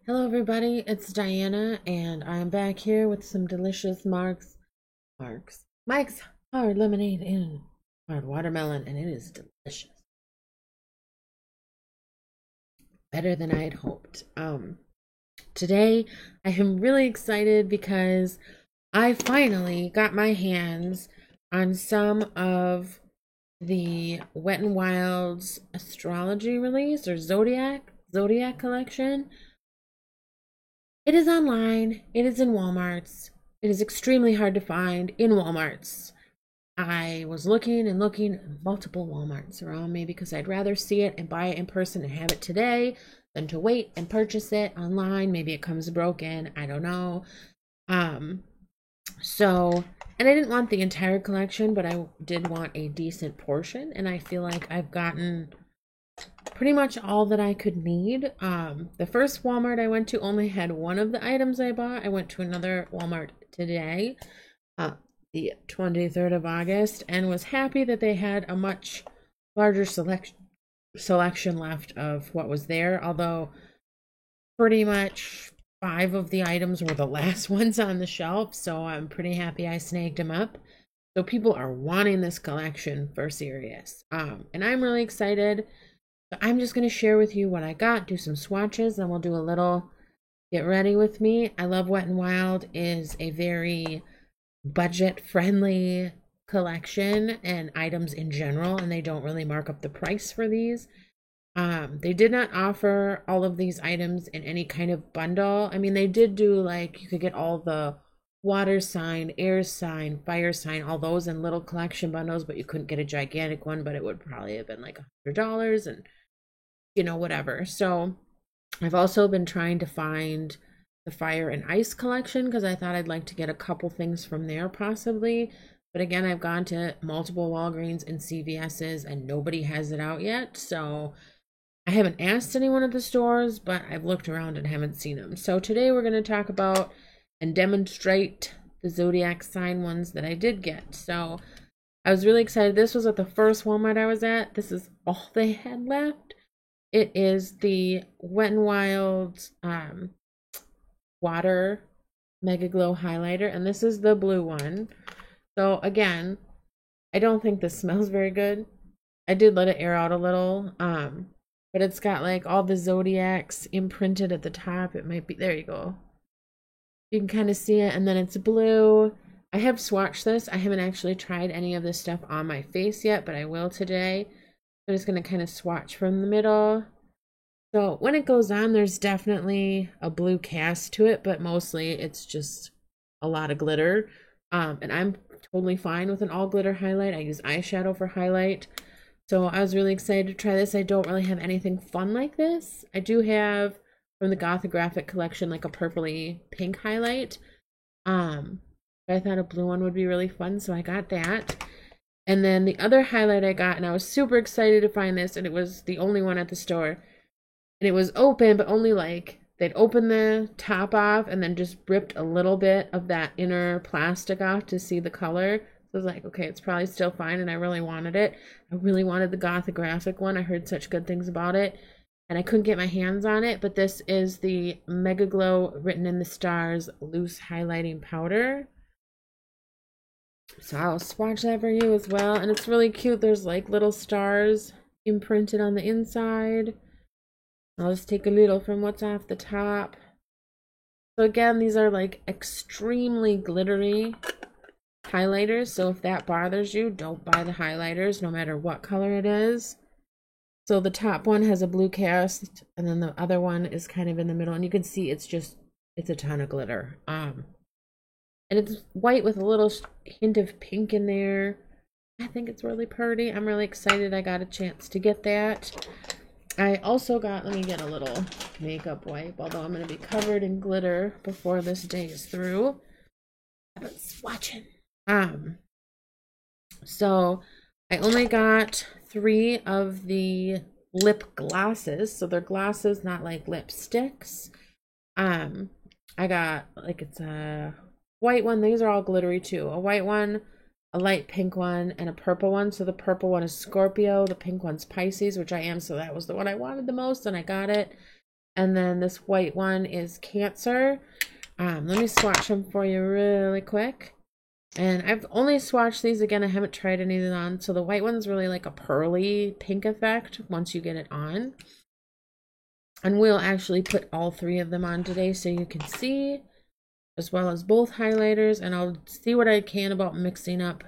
Hello, everybody. It's Diana, and I'm back here with some delicious Mike's hard lemonade and hard watermelon, and it is delicious. Better than I had hoped. Today I am really excited because I finally got my hands on some of the Wet n Wild's astrology release or Zodiac collection. It is online. It is in Walmart's. It is extremely hard to find in Walmart's. I was looking and looking at multiple Walmarts around me because I'd rather see it and buy it in person and have it today than to wait and purchase it online. Maybe it comes broken. I don't know. Um, and I didn't want the entire collection, but I did want a decent portion, and I feel like I've gotten pretty much all that I could need. The first Walmart I went to only had one of the items I bought. I went to another Walmart today, the 23rd of August, and was happy that they had a much larger selection left of what was there, although pretty much 5 of the items were the last ones on the shelf, so I'm pretty happy I snagged them up. So people are wanting this collection for serious. And I'm really excited. I'm just going to share with you what I got, do some swatches, and we'll do a little get ready with me. I love Wet n Wild is a very budget-friendly collection and items in general, and they don't really mark up the price for these. They did not offer all of these items in any kind of bundle. I mean, they did do like you could get all the water sign, air sign, fire sign, all those in little collection bundles, but you couldn't get a gigantic one, but it would probably have been like $100 and whatever. So I've also been trying to find the Fire and Ice collection because I thought I'd like to get a couple things from there possibly. But again, I've gone to multiple Walgreens and CVS's and nobody has it out yet. So I haven't asked anyone at the stores, but I've looked around and haven't seen them. So today we're going to talk about and demonstrate the Zodiac sign ones that I did get. So I was really excited. This was at the first Walmart I was at. This is all they had left. It is the Wet n Wild Water Mega Glow Highlighter, and this is the blue one. So again, I don't think this smells very good. I did let it air out a little, but it's got like all the zodiacs imprinted at the top. It might be, there you go. You can kind of see it, and then it's blue. I have swatched this. I haven't actually tried any of this stuff on my face yet, but I will today. I'm just going to kind of swatch from the middle. So when it goes on, there's definitely a blue cast to it, but mostly it's just a lot of glitter. And I'm totally fine with an all glitter highlight. I use eyeshadow for highlight. So I was really excited to try this. I don't really have anything fun like this. I do have from the Gothographic collection like a purpley pink highlight. But I thought a blue one would be really fun, so I got that. And then the other highlight I got, and I was super excited to find this, and it was the only one at the store. And it was open, but only like they'd open the top off and then just ripped a little bit of that inner plastic off to see the color. So I was like, okay, it's probably still fine, and I really wanted it. I really wanted the Gothographic one. I heard such good things about it, and I couldn't get my hands on it, but this is the Mega Glow Written in the Stars Loose Highlighting Powder. So I'll swatch that for you as well. And it's really cute. There's like little stars imprinted on the inside. I'll just take a little from what's off the top. So again, these are like extremely glittery highlighters. So if that bothers you, don't buy the highlighters no matter what color it is. So the top one has a blue cast, and then the other one is kind of in the middle. And you can see it's a ton of glitter. And it's white with a little hint of pink in there. I think it's really pretty. I'm really excited I got a chance to get that. I also got, let me get a little makeup wipe, although I'm going to be covered in glitter before this day is through. I've been swatching. So I only got 3 of the lip glosses. So they're glosses, not like lipsticks. I got, like, it's a white one. These are all glittery too. A white one, a light pink one, and a purple one. So the purple one is Scorpio, the pink one's Pisces, which I am, so that was the one I wanted the most, and I got it. And then this white one is Cancer. Let me swatch them for you really quick. And I've only swatched these again. I haven't tried any of them on. So the white one's really like a pearly pink effect once you get it on. And we'll actually put all three of them on today so you can see, as well as both highlighters. And I'll see what I can about mixing up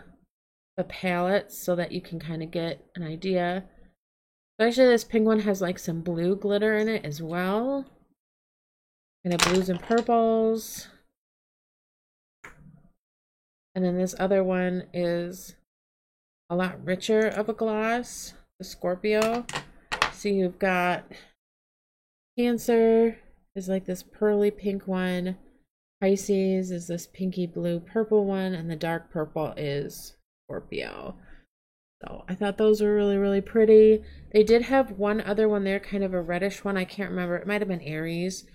the palettes so that you can kind of get an idea. So actually this pink one has like some blue glitter in it as well. Kind of blues and purples. And then this other one is a lot richer of a gloss, the Scorpio. So you've got Cancer is like this pearly pink one. Pisces is this pinky blue purple one, and the dark purple is Scorpio. So I thought those were really, really pretty. They did have one other one there, kind of a reddish one. I can't remember. It might have been Aries.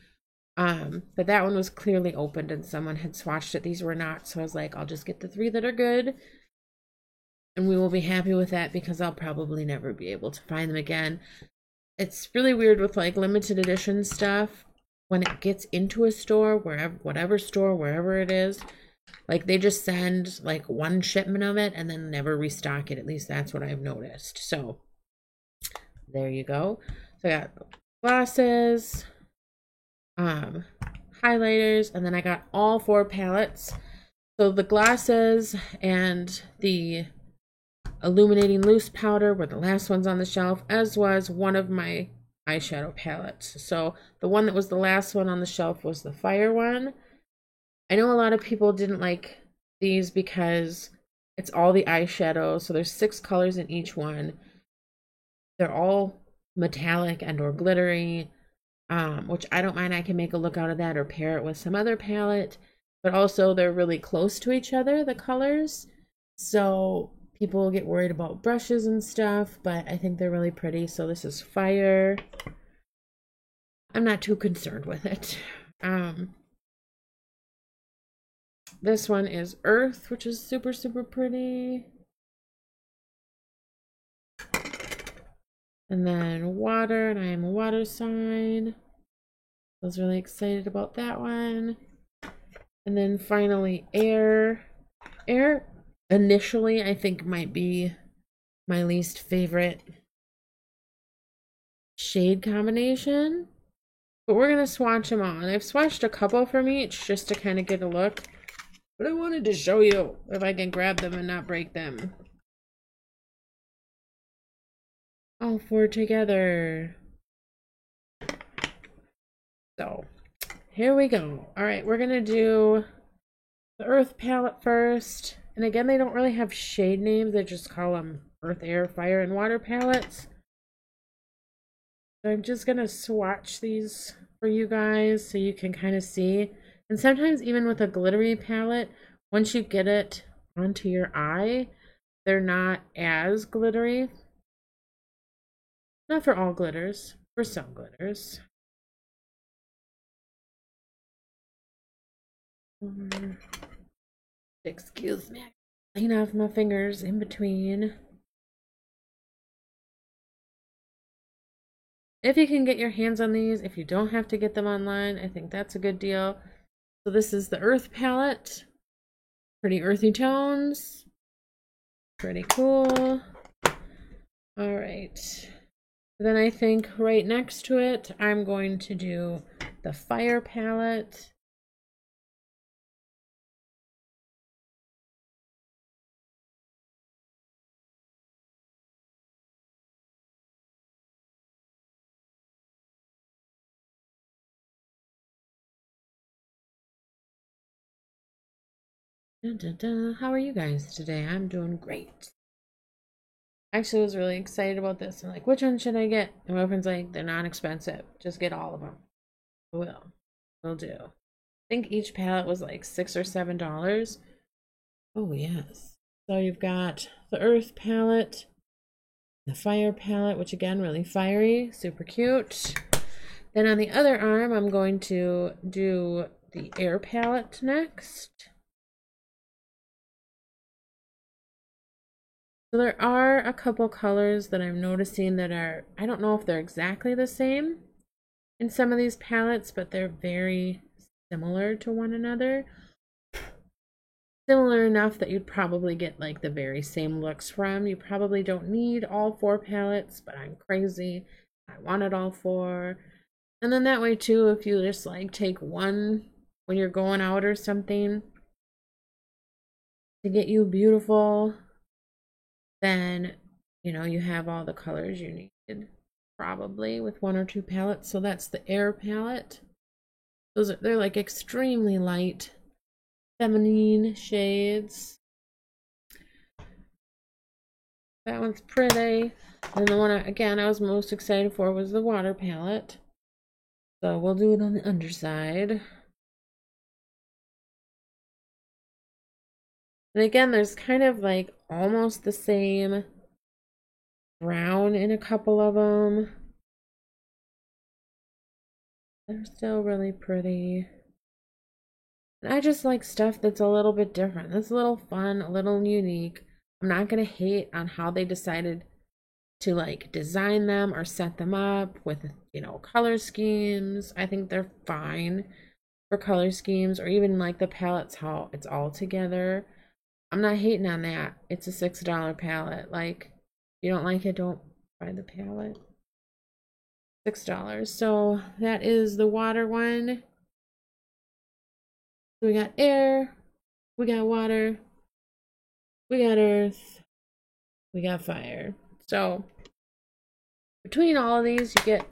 But that one was clearly opened and someone had swatched it. These were not. So I was like, I'll just get the three that are good. And we will be happy with that because I'll probably never be able to find them again. It's really weird with like limited edition stuff. When it gets into a store, whatever store, wherever it is, like they just send like one shipment of it and then never restock it. At least that's what I've noticed. So there you go. So I got glasses, highlighters, and then I got all four palettes. So the glasses and the illuminating loose powder were the last ones on the shelf, as was one of my eyeshadow palettes. So the one that was the last one on the shelf was the fire one. I know a lot of people didn't like these because it's all the eyeshadow. So there's 6 colors in each one. They're all metallic and or glittery, which I don't mind. I can make a look out of that or pair it with some other palette. But also they're really close to each other, the colors. So people get worried about brushes and stuff, but I think they're really pretty. So this is fire. I'm not too concerned with it. This one is earth, which is super, super pretty. And then water, and I am a water sign. I was really excited about that one. And then finally air. Air initially I think might be my least favorite shade combination, but we're gonna swatch them on. I've swatched a couple from each just to kind of get a look, but I wanted to show you if I can grab them and not break them. All four together. So here we go. All right, we're gonna do the earth palette first. And again, they don't really have shade names. They just call them earth, air, fire, and water palettes. So I'm just gonna swatch these for you guys so you can kind of see. And sometimes even with a glittery palette, once you get it onto your eye, they're not as glittery. Not for all glitters, for some glitters. Excuse me, clean off my fingers in between. If you can get your hands on these, if you don't have to get them online, I think that's a good deal. So this is the Earth palette. Pretty earthy tones. Pretty cool. All right. Then I think right next to it, I'm going to do the Fire palette. Dun, dun, dun. How are you guys today? I'm doing great. Actually, I was really excited about this. I'm like, which one should I get? And my friend's like, they're not expensive. Just get all of them. Will do. I think each palette was like $6 or $7. Oh yes. So you've got the Earth palette, the Fire palette, which again, really fiery, super cute. Then on the other arm, I'm going to do the Air palette next. So there are a couple colors that I'm noticing that are, I don't know if they're exactly the same, in some of these palettes, but they're very similar to one another. Similar enough that you'd probably get like the very same looks from. You probably don't need all 4 palettes, but I'm crazy. I wanted all 4. And then that way too, if you just like take one when you're going out or something to get you beautiful, then you know you have all the colors you needed probably with 1 or 2 palettes. So that's the Air palette. They're like extremely light feminine shades. That one's pretty. And the one I was most excited for was the Water palette. So we'll do it on the underside. And again, there's kind of like almost the same brown in a couple of them. They're still really pretty. And I just like stuff that's a little bit different. That's a little fun, a little unique. I'm not gonna hate on how they decided to like design them or set them up with, you know, color schemes. I think they're fine for color schemes, or even like the palettes, how it's all together. I'm not hating on that. It's a $6 palette. Like, if you don't like it, don't buy the palette. $6. So that is the Water one. We got Air, we got Water, we got Earth, we got Fire. So between all of these, you get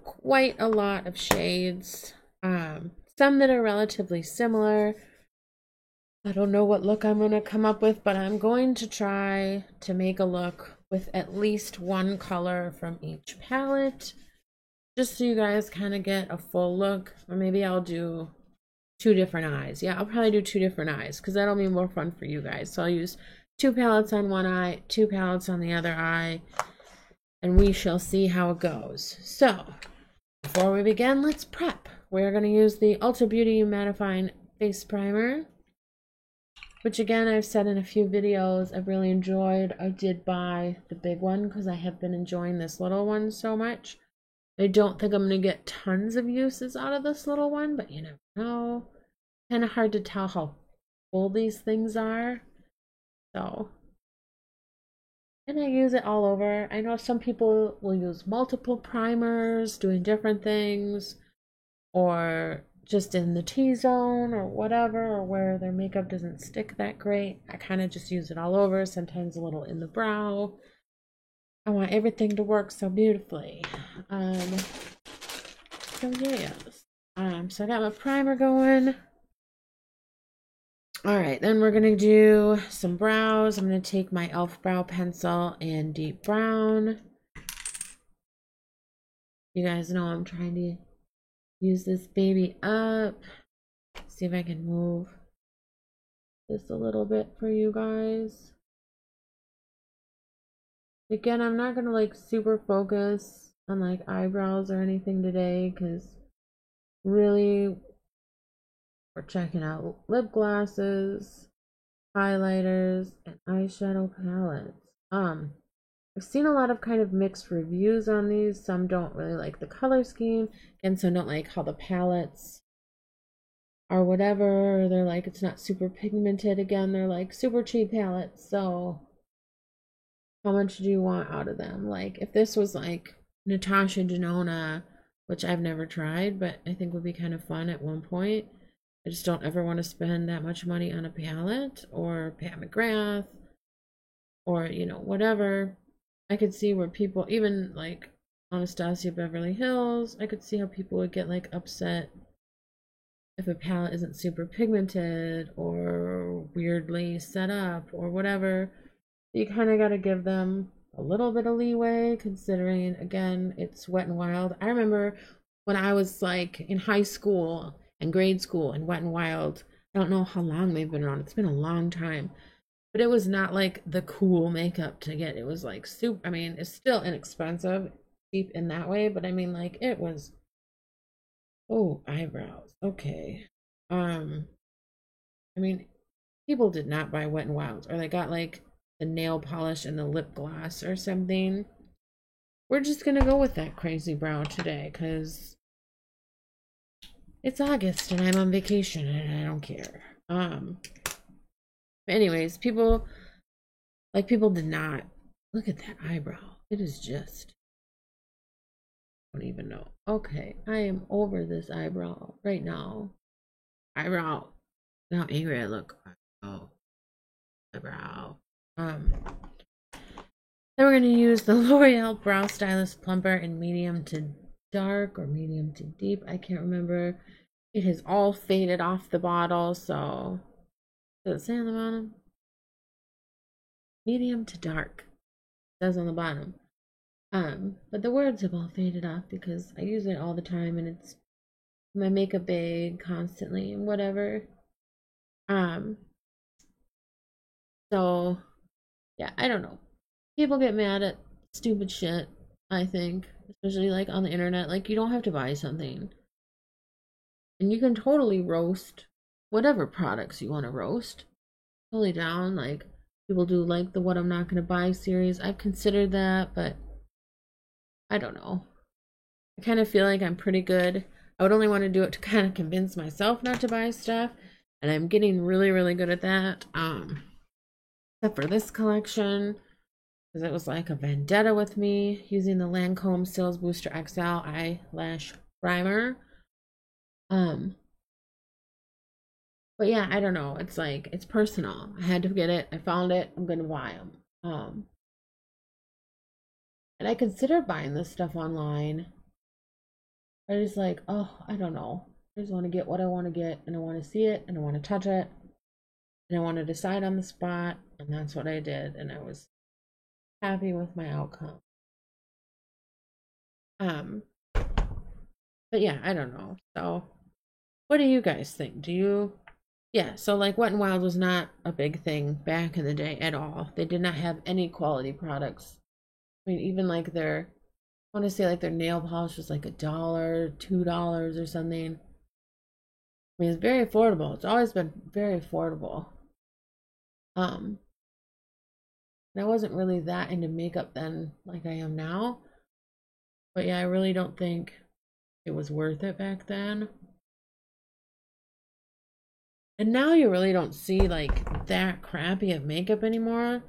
quite a lot of shades. Some that are relatively similar. I don't know what look I'm going to come up with, but I'm going to try to make a look with at least 1 color from each palette, just so you guys kind of get a full look. Or maybe I'll do 2 different eyes. Yeah, I'll probably do 2 different eyes because that'll be more fun for you guys. So I'll use 2 palettes on one eye, 2 palettes on the other eye, and we shall see how it goes. So before we begin, let's prep. We're going to use the Ulta Beauty Mattifying Face Primer, which again, I've said in a few videos I've really enjoyed. I did buy the big one because I have been enjoying this little one so much. I don't think I'm going to get tons of uses out of this little one, but you never know. Kind of hard to tell how full these things are. So, and I use it all over. I know some people will use multiple primers doing different things, or just in the T-zone or whatever, or where their makeup doesn't stick that great. I kind of just use it all over, sometimes a little in the brow. I want everything to work so beautifully. So yes. So I got my primer going. All right, then we're gonna do some brows. I'm gonna take my e.l.f. brow pencil in deep brown. You guys know I'm trying to use this baby up. See if I can move this a little bit for you guys. Again, I'm not gonna like super focus on like eyebrows or anything today, because really we're checking out lip glosses, highlighters, and eyeshadow palettes. I've seen a lot of kind of mixed reviews on these. Some don't really like the color scheme, and some don't like how the palettes are whatever. They're like, it's not super pigmented. Again, they're like super cheap palettes. So how much do you want out of them? Like, if this was like Natasha Denona, which I've never tried, but I think would be kind of fun at one point. I just don't ever want to spend that much money on a palette, or Pat McGrath, or, you know, whatever. I could see where people, even like Anastasia Beverly Hills, I could see how people would get like upset if a palette isn't super pigmented or weirdly set up or whatever. You kind of got to give them a little bit of leeway, considering, again, it's Wet n Wild. I remember when I was like in high school and grade school, and Wet n Wild, I don't know how long they've been around. It's been a long time. But it was not like the cool makeup to get. It was like super, I mean, it's still inexpensive, cheap in that way, but I mean, like, it was, oh, eyebrows. Okay. I mean, people did not buy Wet n Wild, or they got like the nail polish and the lip gloss or something. We're just gonna go with that crazy brow today, because It's August and I'm on vacation and I don't care. Anyways, people did not look at that eyebrow. It is just, I don't even know. Okay, I am over this eyebrow right now. Eyebrow. How angry I look. Oh, eyebrow. Then we're going to use the L'Oreal Brow Stylist Plumper in medium to dark or medium to deep. I can't remember. It has all faded off the bottle, so does it say on the bottom? Medium to dark. It says on the bottom. But the words have all faded off because I use it all the time and it's my makeup bag constantly and whatever. So yeah, I don't know. People get mad at stupid shit, I think, especially like on the internet. Like, you don't have to buy something, and you can totally roast whatever products you want to roast. Totally down. Like, people do like the What I'm Not Gonna Buy series. I've considered that, but I don't know. I kind of feel like I'm pretty good. I would only want to do it to kind of convince myself not to buy stuff, and I'm getting really, really good at that. Except for this collection, because it was like a vendetta with me using the Lancome Cils Booster XL eyelash primer. But yeah, I don't know. It's like, it's personal. I had to get it. I found it. I'm gonna buy them. And I considered buying this stuff online. I just like, oh, I don't know. I just want to get what I want to get, and I want to see it, and I want to touch it, and I want to decide on the spot, and that's what I did, and I was happy with my outcome. But yeah, I don't know. So, what do you guys think? Yeah, so like Wet n Wild was not a big thing back in the day at all. They did not have any quality products. I mean, even like I want to say like their nail polish was like $1, $2 or something. I mean, it's very affordable. It's always been very affordable. And I wasn't really that into makeup then like I am now. But yeah, I really don't think it was worth it back then. And now you really don't see like that crappy of makeup anymore.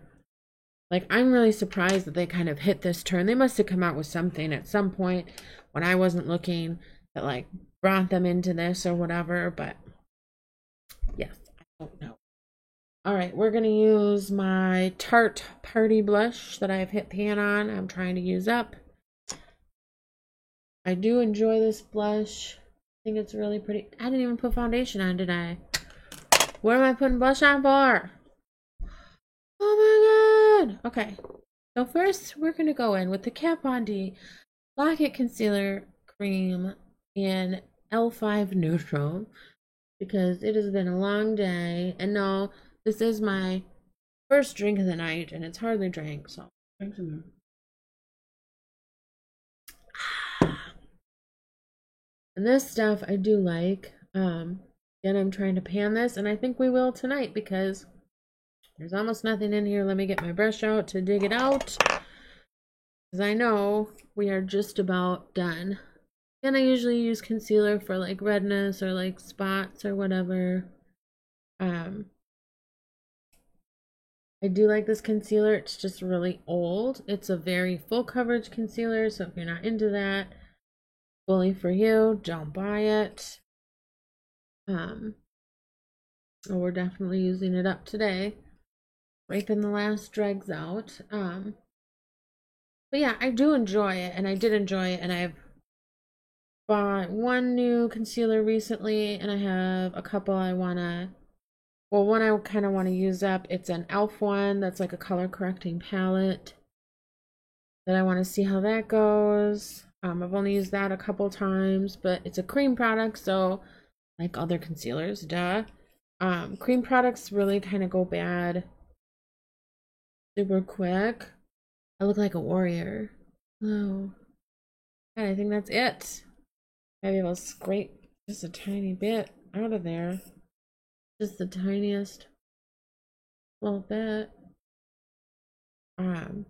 Like, I'm really surprised that they kind of hit this turn. They must have come out with something at some point when I wasn't looking that like brought them into this or whatever, but yes, I don't know. All right, we're gonna use my Tarte Party Blush that I've hit pan on. I'm trying to use up. I do enjoy this blush. I think it's really pretty. I didn't even put foundation on, did I? What am I putting blush on for? Oh my god! Okay, so first we're gonna go in with the Kat Von D Lock-It Concealer Cream in L5 Neutral because it has been a long day. And no, this is my first drink of the night and it's hardly drank, so drink some more. And this stuff I do like. Again, I'm trying to pan this, and I think we will tonight because there's almost nothing in here. Let me get my brush out to dig it out, because I know we are just about done. And I usually use concealer for like redness or like spots or whatever. I do like this concealer. It's just really old. It's a very full coverage concealer, so if you're not into that, fully for you, don't buy it. We're definitely using it up today, wiping the last dregs out. But yeah, I do enjoy it, and I did enjoy it, and I've bought one new concealer recently, and I have a couple I wanna, well, one I kind of want to use up. It's an e.l.f. one that's like a color correcting palette that I want to see how that goes. I've only used that a couple times, but it's a cream product, so like other concealers, duh. Cream products really kind of go bad super quick. I look like a warrior. Oh, and I think that's it. Maybe I'll scrape just a tiny bit out of there. Just the tiniest little bit. And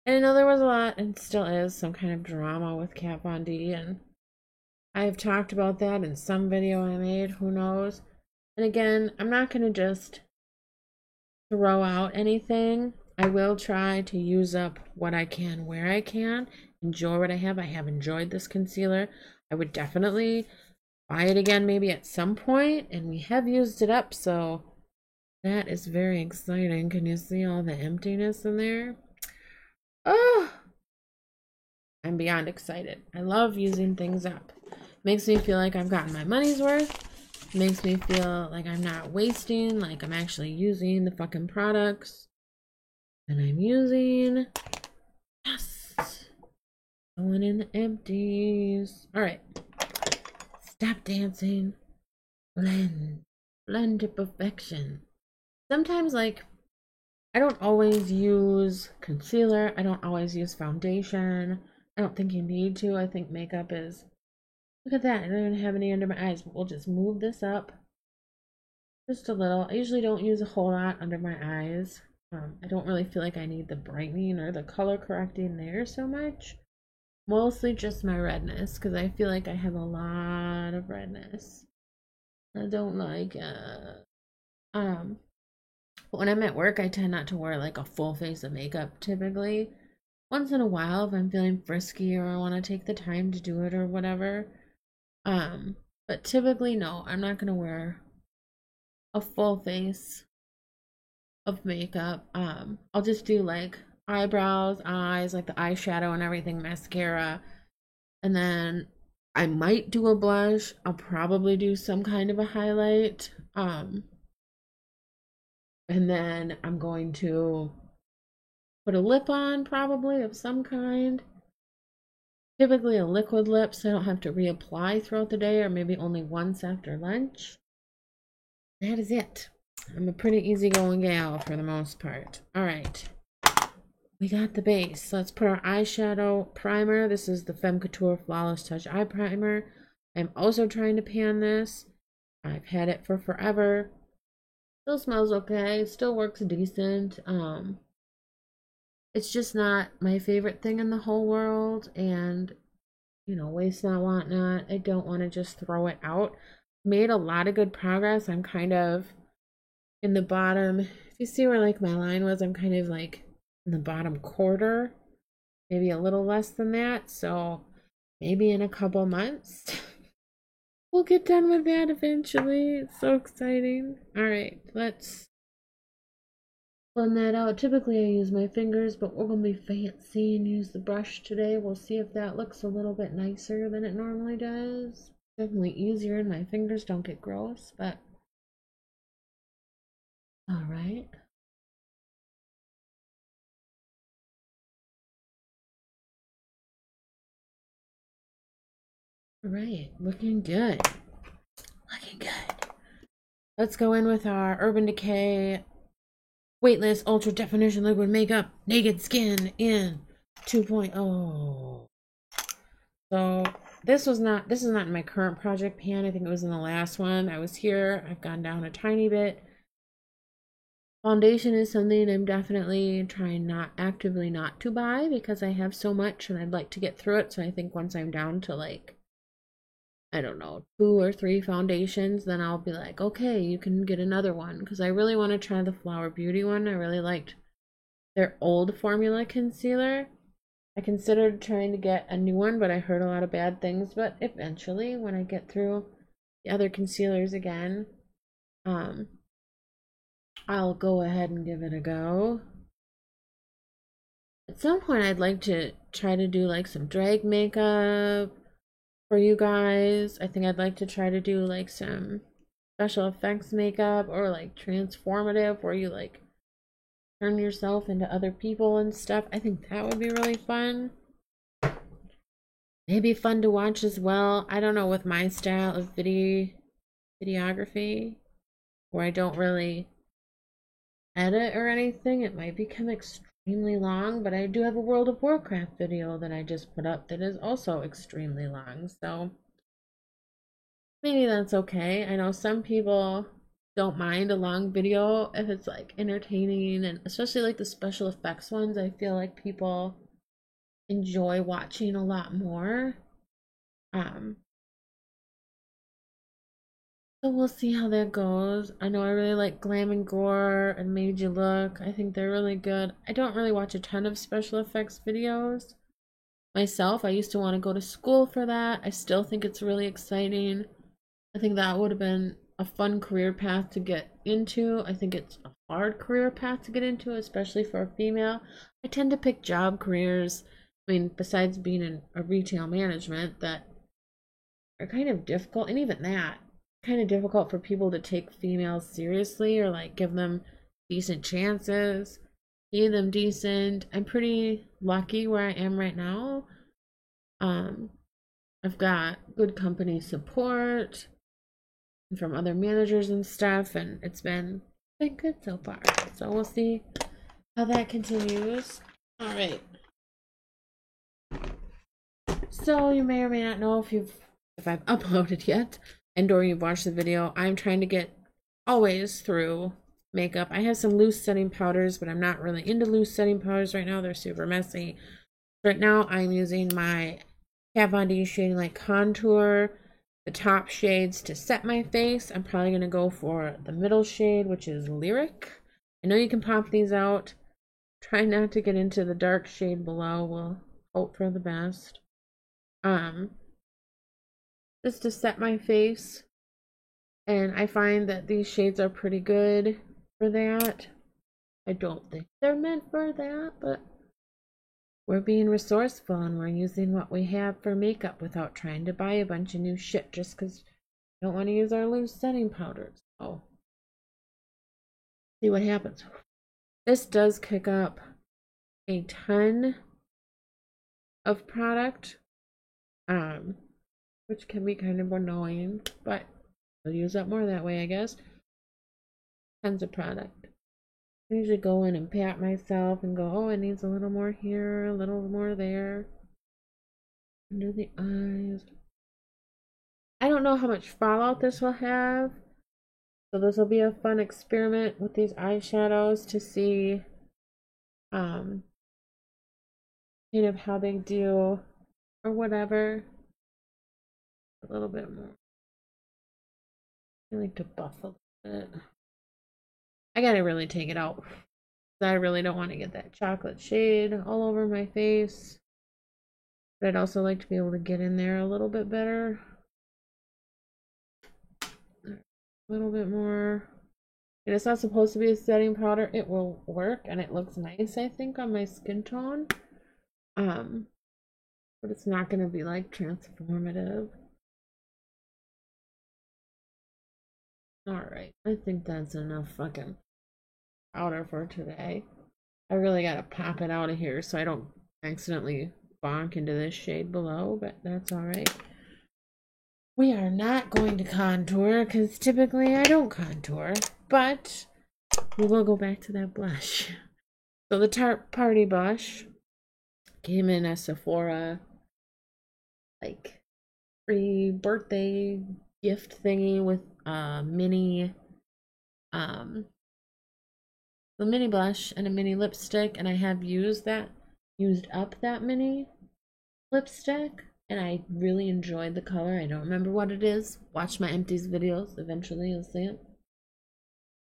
I know there was a lot, and still is, some kind of drama with Kat Von D, and I've talked about that in some video I made, who knows. And again, I'm not going to just throw out anything. I will try to use up what I can where I can, enjoy what I have. I have enjoyed this concealer. I would definitely buy it again maybe at some point, and we have used it up, so that is very exciting. Can you see all the emptiness in there? Oh, I'm beyond excited. I love using things up. Makes me feel like I've gotten my money's worth. Makes me feel like I'm not wasting, like I'm actually using the fucking products that I'm using. Yes. Going in the empties. All right. Stop dancing. Blend. Blend to perfection. Sometimes, like, I don't always use concealer. I don't always use foundation. I don't think you need to. I think makeup is... Look at that. I don't even have any under my eyes. But we'll just move this up just a little. I usually don't use a whole lot under my eyes. I don't really feel like I need the brightening or the color correcting there so much. Mostly just my redness, because I feel like I have a lot of redness. I don't like it. But when I'm at work, I tend not to wear like a full face of makeup typically. Once in a while, if I'm feeling frisky or I want to take the time to do it or whatever. But typically, no, I'm not gonna wear a full face of makeup. I'll just do like eyebrows, eyes, like the eyeshadow and everything, mascara, and then I might do a blush. I'll probably do some kind of a highlight. And then I'm going to put a lip on, probably of some kind. Typically a liquid lip, so I don't have to reapply throughout the day, or maybe only once after lunch. That is it. I'm a pretty easygoing gal for the most part. All right. We got the base. Let's put our eyeshadow primer. This is the Femme Couture Flawless Touch Eye Primer. I'm also trying to pan this. I've had it for forever. Still smells okay. Still works decent. It's just not my favorite thing in the whole world. And, you know, waste not, want not. I don't want to just throw it out. Made a lot of good progress. I'm kind of in the bottom. If you see where like my line was, I'm kind of like in the bottom quarter, maybe a little less than that. So maybe in a couple months we'll get done with that eventually. It's so exciting. All right, let's blend that out. Typically I use my fingers, but we're gonna be fancy and use the brush today. We'll see if that looks a little bit nicer than it normally does. Definitely easier, and my fingers don't get gross, but all right. All right, looking good. Looking good. Let's go in with our Urban Decay Weightless Ultra Definition Liquid Makeup Naked Skin in 2.0. So this is not in my current project pan. I think it was in the last one. I was here. I've gone down a tiny bit. Foundation is something I'm definitely trying not actively not to buy because I have so much and I'd like to get through it. So I think once I'm down to like, I don't know, 2 or 3 foundations, then I'll be like, okay, you can get another one, because I really want to try the Flower Beauty one. I really liked their old formula concealer. I considered trying to get a new one, but I heard a lot of bad things. But eventually, when I get through the other concealers again, I'll go ahead and give it a go. At some point, I'd like to try to do like some drag makeup for you guys. I think I'd like to try to do like some special effects makeup, or like transformative, where you like turn yourself into other people and stuff. I think that would be really fun. Maybe fun to watch as well. I don't know, with my style of videography, where I don't really edit or anything, it might become extremely long, but I do have a World of Warcraft video that I just put up that is also extremely long, so maybe that's okay. I know some people don't mind a long video if it's like entertaining, and especially like the special effects ones, I feel like people enjoy watching a lot more. So we'll see how that goes. I know I really like Glam and Gore and Made You Look. I think they're really good. I don't really watch a ton of special effects videos myself. I used to want to go to school for that. I still think it's really exciting. I think that would have been a fun career path to get into. I think it's a hard career path to get into, especially for a female. I tend to pick job careers, I mean, besides being in a retail management, that are kind of difficult, and even that, kind of difficult for people to take females seriously or like give them decent chances, pay them decent. I'm pretty lucky where I am right now. Um, I've got good company support from other managers and stuff, and it's been good so far. So we'll see how that continues. All right. So you may or may not know if I've uploaded yet and or you've watched the video. I'm trying to get always through makeup. I have some loose setting powders, but I'm not really into loose setting powders right now. They're super messy. Right now I'm using my Kat Von D Shading Light Contour, the top shades to set my face. I'm probably going to go for the middle shade, which is Lyric. I know you can pop these out. Try not to get into the dark shade below. We'll hope for the best. Just to set my face, and I find that these shades are pretty good for that. I don't think they're meant for that, but we're being resourceful and we're using what we have for makeup without trying to buy a bunch of new shit just because we don't want to use our loose setting powders. So see what happens. This does kick up a ton of product, which can be kind of annoying, but I'll use up more that way, I guess. Tons of product. I usually go in and pat myself and go, oh, it needs a little more here, a little more there. Under the eyes. I don't know how much fallout this will have, so this will be a fun experiment with these eyeshadows to see kind of how they do or whatever. A little bit more. I like to buff a little bit. I gotta really take it out. I really don't want to get that chocolate shade all over my face. But I'd also like to be able to get in there a little bit better. A little bit more. And it's not supposed to be a setting powder. It will work and it looks nice, I think, on my skin tone. But it's not going to be like transformative. Alright, I think that's enough fucking powder for today. I really gotta pop it out of here so I don't accidentally bonk into this shade below, but that's alright. We are not going to contour because typically I don't contour, but we will go back to that blush. So the Tarte Party Blush came in a Sephora like free birthday gift thingy with a mini the mini blush and a mini lipstick, and I have used up that mini lipstick, and I really enjoyed the color. I don't remember what it is. Watch my empties videos, eventually you'll see it.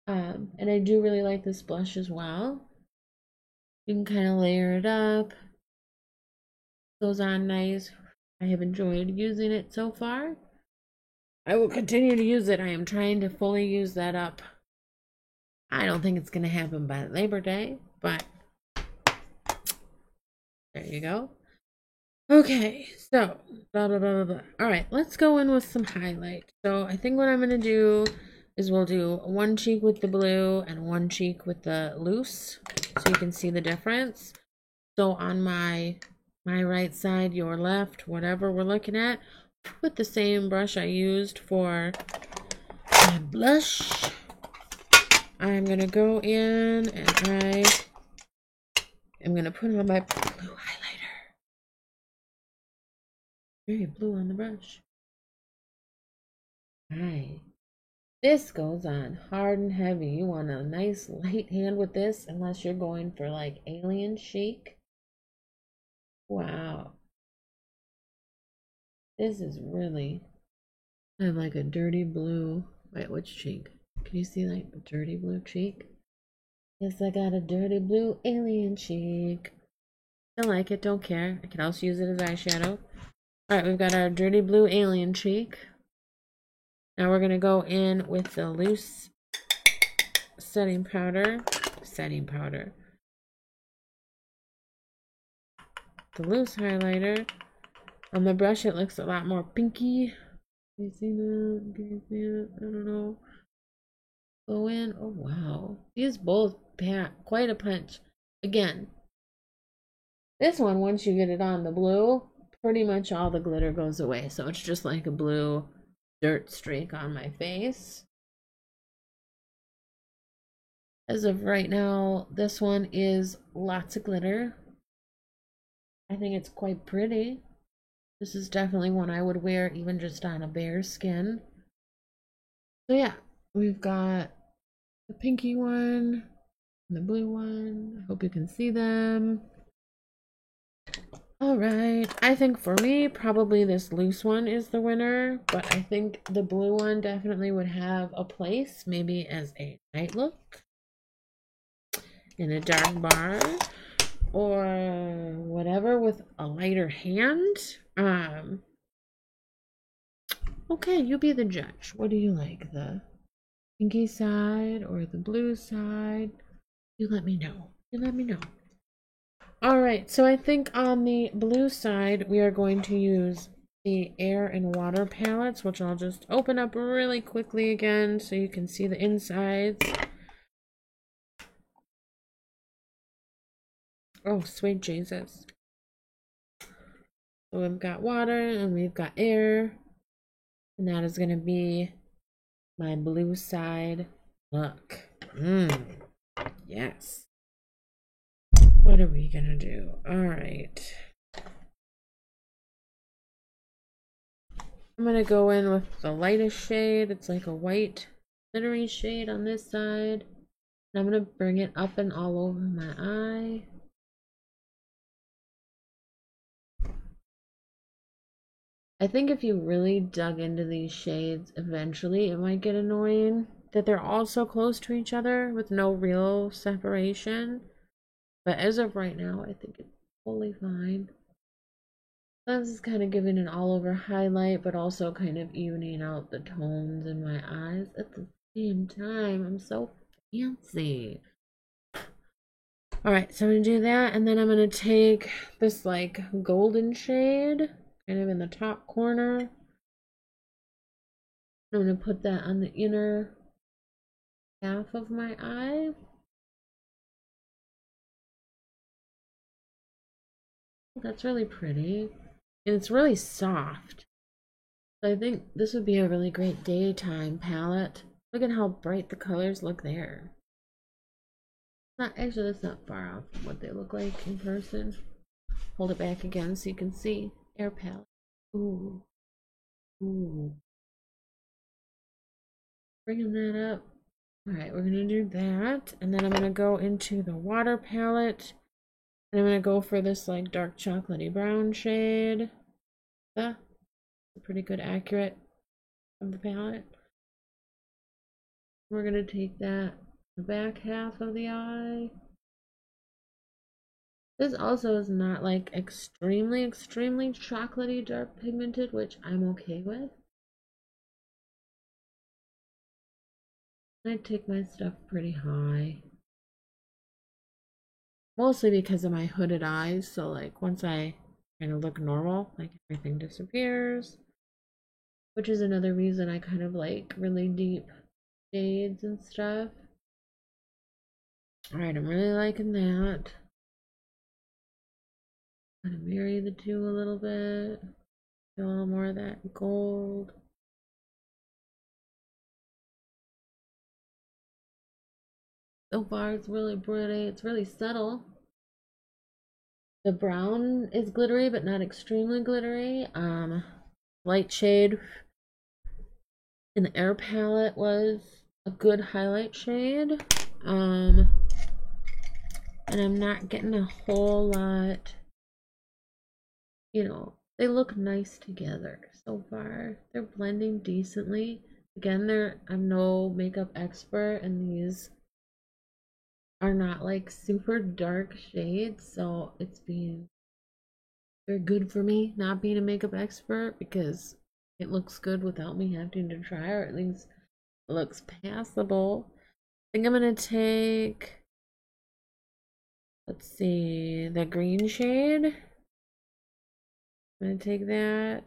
And I do really like this blush as well. You can kind of layer it up. Goes on nice. I have enjoyed using it so far. I will continue to use it. I am trying to fully use that up. I don't think it's going to happen by Labor Day, but there you go. Okay, so, blah, blah, blah, blah, blah. All right, let's go in with some highlight. So I think what I'm going to do is we'll do one cheek with the blue and one cheek with the loose, so you can see the difference. So on my right side, your left, whatever we're looking at, with the same brush I used for my blush, I'm going to go in and I'm going to put on my blue highlighter. Very blue on the brush. Alright. This goes on hard and heavy. You want a nice light hand with this, unless you're going for like alien chic. Wow. This is really kind of like a dirty blue. Wait, which cheek? Can you see like the dirty blue cheek? Yes, I got a dirty blue alien cheek. Don't like it, don't care. I can also use it as eyeshadow. Alright, we've got our dirty blue alien cheek. Now we're gonna go in with the loose setting powder. The loose highlighter. On the brush it looks a lot more pinky. Can you see that? Can you see it? I don't know. Go in. Oh wow. These both pack quite a punch. Again, this one, once you get it on the blue, pretty much all the glitter goes away. So it's just like a blue dirt streak on my face. As of right now, this one is lots of glitter. I think it's quite pretty. This is definitely one I would wear even just on a bare skin. So yeah, we've got the pinky one and the blue one. I hope you can see them. Alright, I think for me, probably this loose one is the winner, but I think the blue one definitely would have a place, maybe as a night look in a dark bar or whatever with a lighter hand. Okay, you be the judge. What do you like, the pinky side or the blue side? You let me know. You let me know. Alright, so I think on the blue side, we are going to use the air and water palettes, which I'll just open up really quickly again so you can see the insides. Oh, sweet Jesus. So we've got water and we've got air, and that is going to be my blue side look. Yes. What are we gonna do? Alright. I'm gonna go in with the lightest shade. It's like a white glittery shade on this side. And I'm gonna bring it up and all over my eye. I think if you really dug into these shades, eventually it might get annoying that they're all so close to each other with no real separation. But as of right now, I think it's totally fine. This is kind of giving an all-over highlight, but also kind of evening out the tones in my eyes at the same time. I'm so fancy. Alright, so I'm going to do that, and then I'm going to take this, like, golden shade, kind of in the top corner. I'm going to put that on the inner half of my eye. That's really pretty. And it's really soft. So I think this would be a really great daytime palette. Look at how bright the colors look there. Actually, that's not far off from what they look like in person. Hold it back again so you can see. Air palette. Ooh. Ooh. Bringing that up. Alright, we're going to do that. And then I'm going to go into the water palette. And I'm going to go for this like dark chocolatey brown shade. A pretty good accurate of the palette. We're going to take that the back half of the eye. This also is not like extremely chocolatey dark pigmented, which I'm okay with. I take my stuff pretty high. Mostly because of my hooded eyes, so like once I kind of look normal, like everything disappears. Which is another reason I kind of like really deep shades and stuff. Alright, I'm really liking that. Kind of marry the two a little bit. Get a little more of that gold. So far, it's really pretty. It's really subtle. The brown is glittery, but not extremely glittery. Light shade in the air palette was a good highlight shade. And I'm not getting a whole lot. You know, they look nice together so far. They're blending decently. Again, I'm no makeup expert, and these are not like super dark shades, so it's being very good for me not being a makeup expert because it looks good without me having to try, or at least it looks passable. I think I'm gonna take, let's see, the green shade. I'm gonna take that.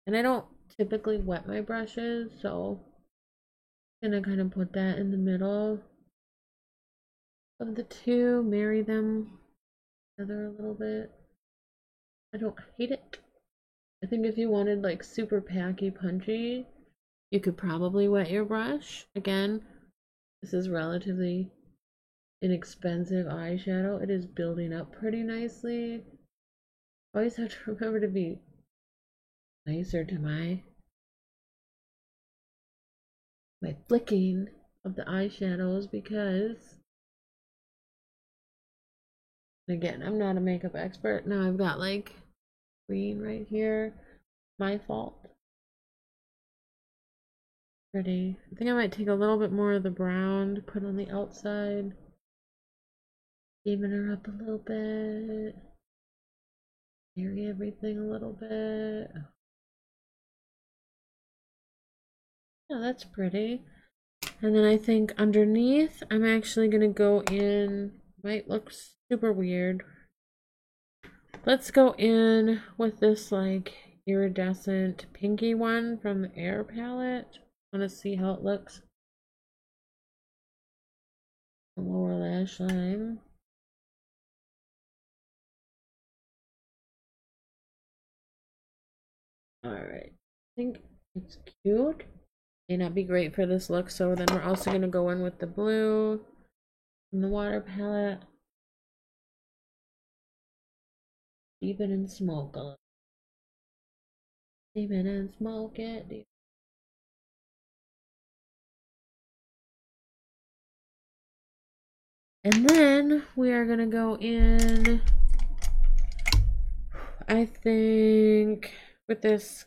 And I don't typically wet my brushes, so I'm gonna kind of put that in the middle of the two, marry them together a little bit. I don't hate it. I think if you wanted like super packy punchy, you could probably wet your brush. Again, this is relatively inexpensive eyeshadow. It is building up pretty nicely. Always have to remember to be nicer to my flicking of the eyeshadows, because again, I'm not a makeup expert. Now I've got like green right here. My fault. Pretty. I think I might take a little bit more of the brown to put on the outside. Even her up a little bit. Marry everything a little bit. Yeah, that's pretty. And then I think underneath, I'm actually gonna go in, might look super weird. Let's go in with this like iridescent pinky one from the Air palette. I want to see how it looks. The lower lash line. Alright. I think it's cute. May not be great for this look, so then we're also going to go in with the blue from the water palette. Deepen and smoke a little. Deepen and smoke it. Deepen. And then we are going to go in, I think, with this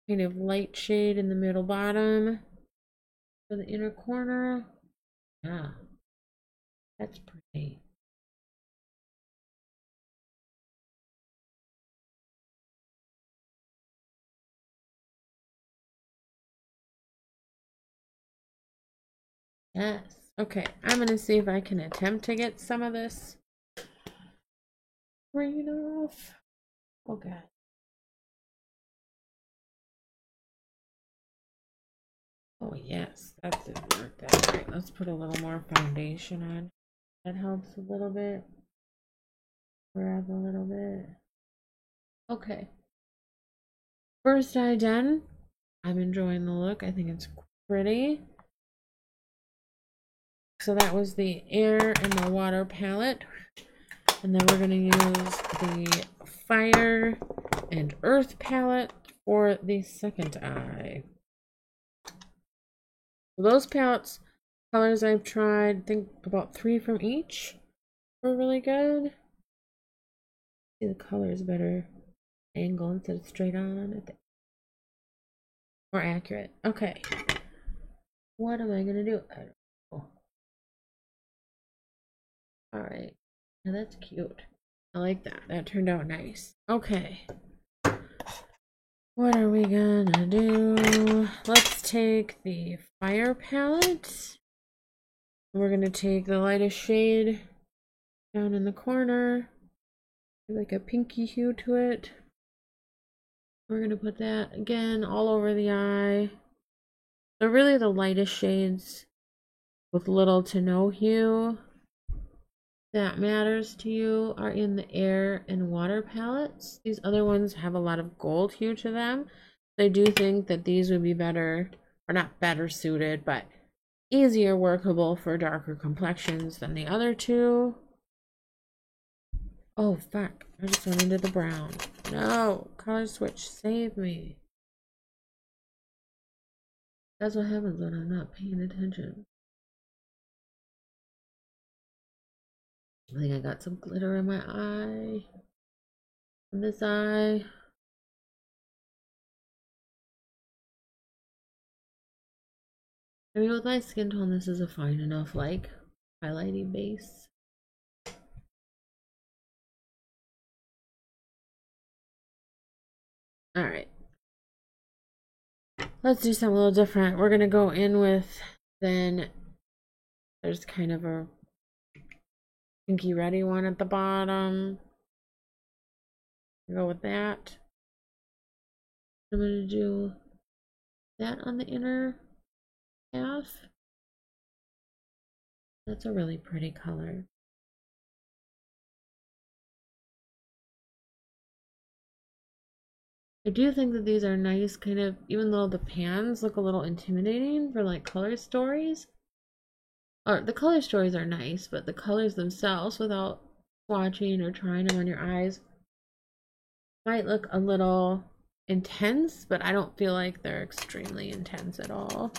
kind of light shade in the middle bottom for the inner corner. Yeah, that's pretty. Yes. Okay, I'm gonna see if I can attempt to get some of this green off. Oh god. Oh yes, that didn't work that great. Let's put a little more foundation on. That helps a little bit. Grab a little bit. Okay. First eye done. I'm enjoying the look. I think it's pretty. So that was the Air and the Water palette. And then we're going to use the Fire and Earth palette for the second eye. Those palettes, colors I've tried, I think about 3 from each were really good. See, the color is better angle instead of straight on. I think more accurate. Okay. What am I going to do? I don't know. Alright. Now that's cute. I like that. That turned out nice. Okay. What are we gonna do? Let's take the Fire palette. We're gonna take the lightest shade down in the corner, like a pinky hue to it. We're gonna put that again all over the eye. So really the lightest shades with little to no hue that matters to you are in the Air and Water palettes. These other ones have a lot of gold hue to them. I do think that these would be better, or not better suited, but easier workable for darker complexions than the other two. Oh fuck, I just went into the brown. No, color switch, save me. That's what happens when I'm not paying attention. I think I got some glitter in my eye. In this eye. I mean, with my skin tone, this is a fine enough, like, highlighting base. Alright. Let's do something a little different. We're gonna go in with, then, there's kind of a pinky ready one at the bottom. Go with that. I'm gonna do that on the inner half. That's a really pretty color. I do think that these are nice, kind of, even though the pans look a little intimidating for like color stories. Or the color stories are nice, but the colors themselves, without swatching or trying them on your eyes, might look a little intense, but I don't feel like they're extremely intense at all.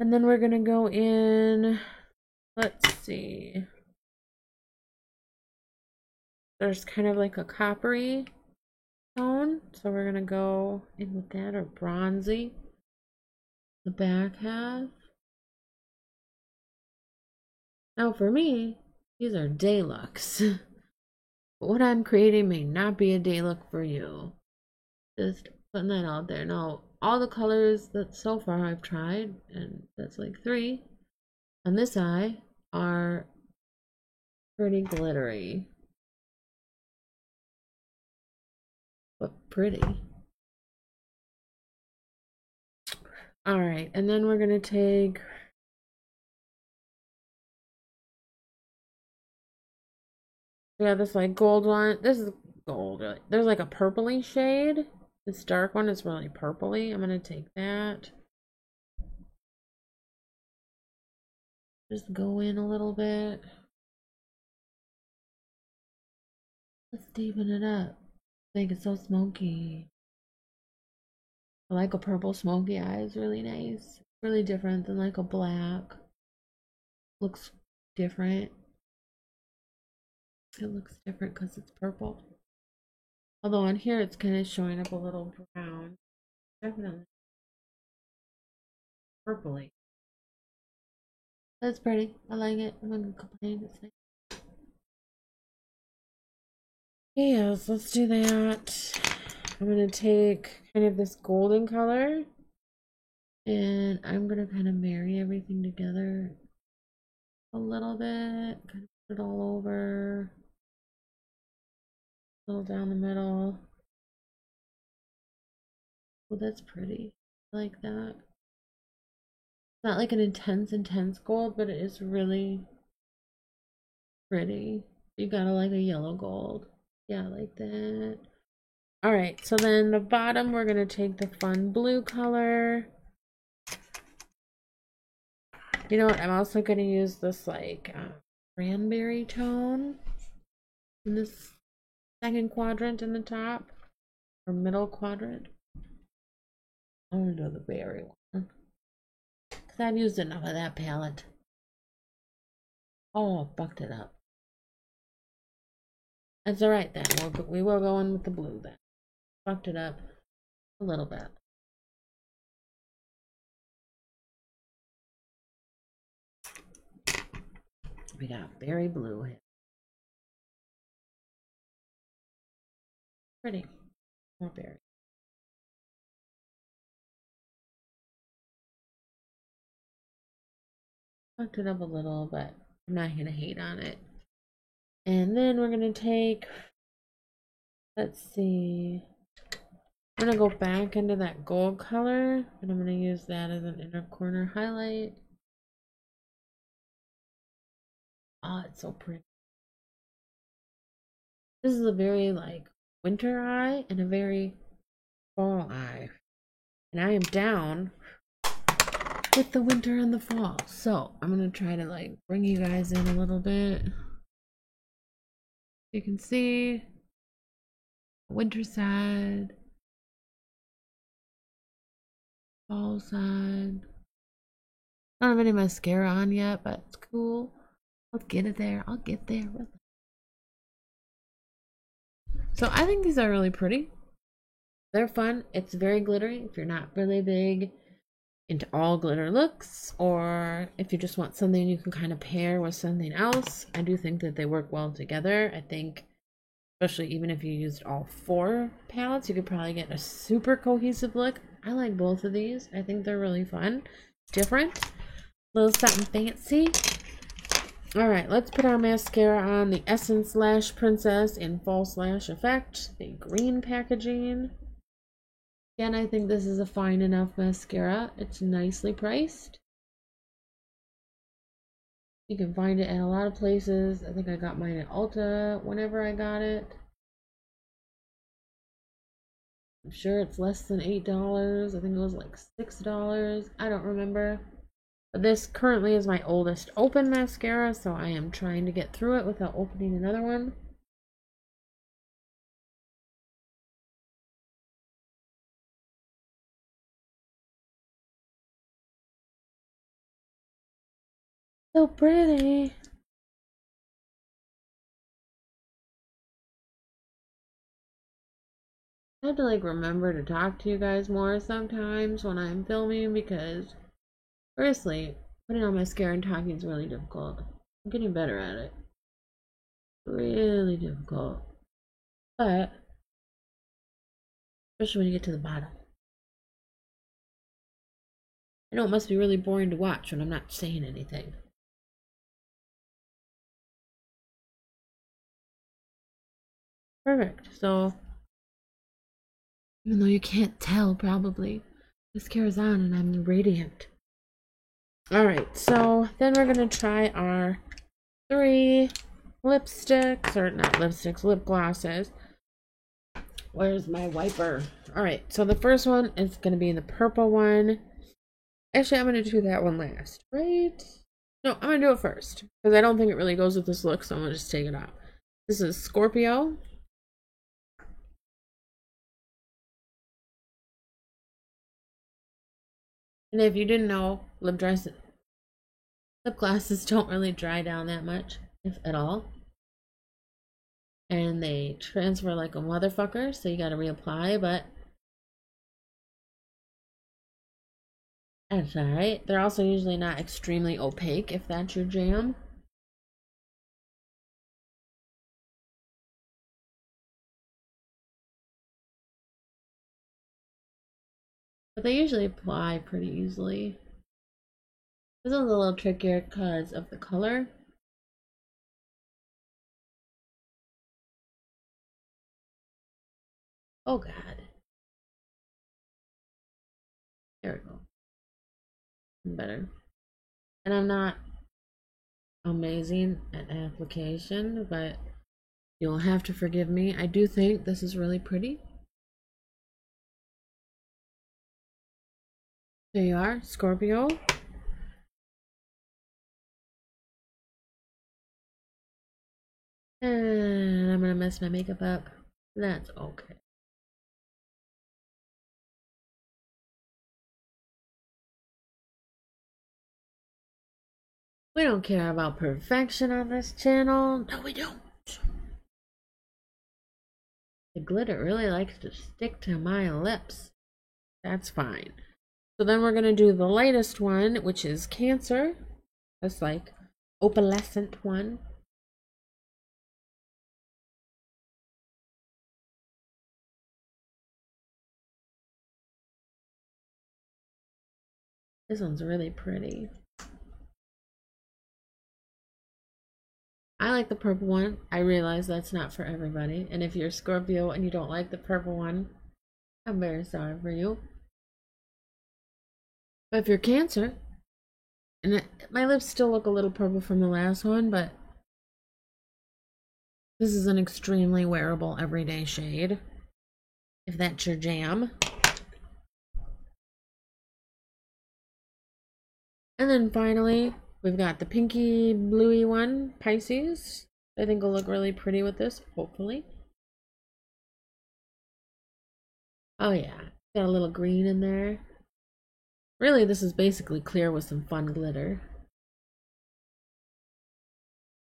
And then we're gonna go in, let's see. There's kind of like a coppery tone, so we're gonna go in with that, or bronzy, the back half. Now for me, these are day looks. But what I'm creating may not be a day look for you. Just putting that out there. Now, all the colors that so far I've tried, and that's like 3, on this eye are pretty glittery. But pretty. Alright, and then we're gonna take this like gold one. This is gold. Really. There's like a purpley shade. This dark one is really purpley. I'm gonna take that. Just go in a little bit. Let's deepen it up. Make it so smoky. I like a purple smoky eye. It's really nice. Really different than like a black. Looks different. It looks different because it's purple. Although on here it's kind of showing up a little brown. Definitely purpley. That's pretty. I like it. I'm not gonna complain. It's nice. Yes, let's do that. I'm gonna take kind of this golden color, and I'm gonna kind of marry everything together a little bit. Kind of put it all over. A little down the middle. Oh, that's pretty. I like that. It's not like an intense gold, but it is really pretty. You gotta like a yellow gold. Yeah, like that. Alright, so then the bottom, we're gonna take the fun blue color. You know what? I'm also gonna use this like cranberry tone in this second quadrant in the top, or middle quadrant. I'm gonna do the berry one because I've used enough of that palette. Oh, I bucked it up. That's all right then. We will go in with the blue then. Bucked it up a little bit. We got berry blue here. Pretty. More berry. Bucked it up a little, but I'm not gonna hate on it. And then we're gonna take, let's see, I'm gonna go back into that gold color, and I'm gonna use that as an inner corner highlight. Oh, it's so pretty. This is a very like winter eye and a very fall eye, and I am down with the winter and the fall, so I'm gonna try to like bring you guys in a little bit. You can see winter side, fall side. I don't have any mascara on yet, but it's cool. I'll get it there. I'll get there. So I think these are really pretty. They're fun. It's very glittery. If you're not really big into all glitter looks, or if you just want something you can kind of pair with something else. I do think that they work well together. I think, especially even if you used all 4 palettes, you could probably get a super cohesive look. I like both of these. I think they're really fun. Different. A little something fancy. Alright, let's put our mascara on. The Essence Lash Princess in False Lash Effect. The green packaging. Again, I think this is a fine enough mascara. It's nicely priced. You can find it at a lot of places. I think I got mine at Ulta whenever I got it. I'm sure it's less than $8. I think it was like $6. I don't remember. But this currently is my oldest open mascara, so I am trying to get through it without opening another one. So pretty. I have to like remember to talk to you guys more sometimes when I'm filming, because honestly, putting on mascara and talking is really difficult. I'm getting better at it. Really difficult. But especially when you get to the bottom. I know it must be really boring to watch when I'm not saying anything. Perfect. So even though you can't tell, probably, mascara's on and I'm radiant. Alright, so then we're going to try our 3 lipsticks, or not lipsticks, lip glosses. Where's my wiper? Alright, so the first one is going to be the purple one. Actually, I'm going to do that one last, right? No, I'm going to do it first, because I don't think it really goes with this look, so I'm going to just take it off. This is Scorpio. And if you didn't know, lip glosses don't really dry down that much, if at all. And they transfer like a motherfucker, so you gotta reapply, but that's alright. They're also usually not extremely opaque, if that's your jam. But they usually apply pretty easily. This one's a little trickier because of the color. Oh god. There we go. Better. And I'm not amazing at application, but you'll have to forgive me. I do think this is really pretty. There you are, Scorpio. And I'm gonna mess my makeup up. That's okay. We don't care about perfection on this channel. No, we don't. The glitter really likes to stick to my lips. That's fine. So then we're gonna do the lightest one, which is Cancer. That's like opalescent one. This one's really pretty. I like the purple one. I realize that's not for everybody. And if you're Scorpio and you don't like the purple one, I'm very sorry for you. But if you're Cancer, and my lips still look a little purple from the last one, but this is an extremely wearable everyday shade, if that's your jam. And then finally, we've got the pinky bluey one, Pisces. I think will look really pretty with this, hopefully. Oh yeah, got a little green in there. Really, this is basically clear with some fun glitter.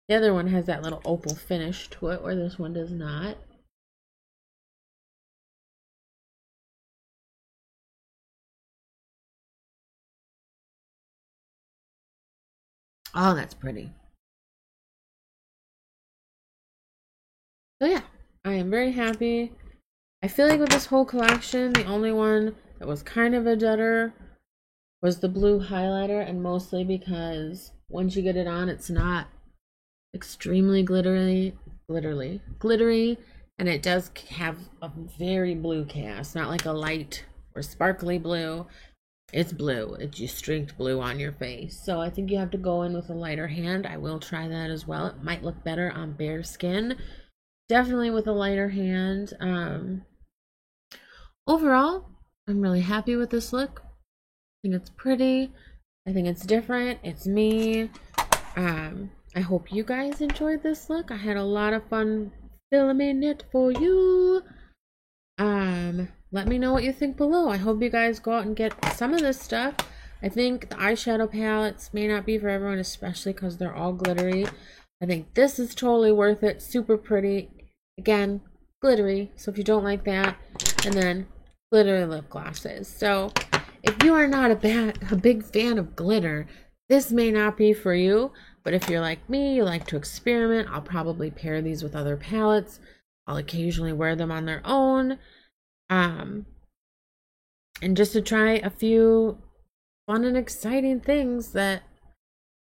The other one has that little opal finish to it, where this one does not. Oh, that's pretty. So yeah, I am very happy. I feel like with this whole collection, the only one that was kind of a dudder was the blue highlighter, and mostly because once you get it on, it's not extremely glittery, and it does have a very blue cast, not like a light or sparkly blue. It's blue. It's just streaked blue on your face. So I think you have to go in with a lighter hand. I will try that as well. It might look better on bare skin. Definitely with a lighter hand. Overall, I'm really happy with this look. I think it's pretty. I think it's different. It's me. I hope you guys enjoyed this look. I had a lot of fun filming it for you. Let me know what you think below. I hope you guys go out and get some of this stuff. I think the eyeshadow palettes may not be for everyone, especially because they're all glittery. I think this is totally worth it. Super pretty. Again, glittery. So if you don't like that, and then glittery lip glosses. So if you are not a big fan of glitter, this may not be for you. But if you're like me, you like to experiment, I'll probably pair these with other palettes. I'll occasionally wear them on their own. And just to try a few fun and exciting things that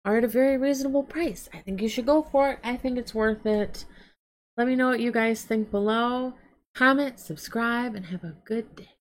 are at a very reasonable price. I think you should go for it. I think it's worth it. Let me know what you guys think below. Comment, subscribe, and have a good day.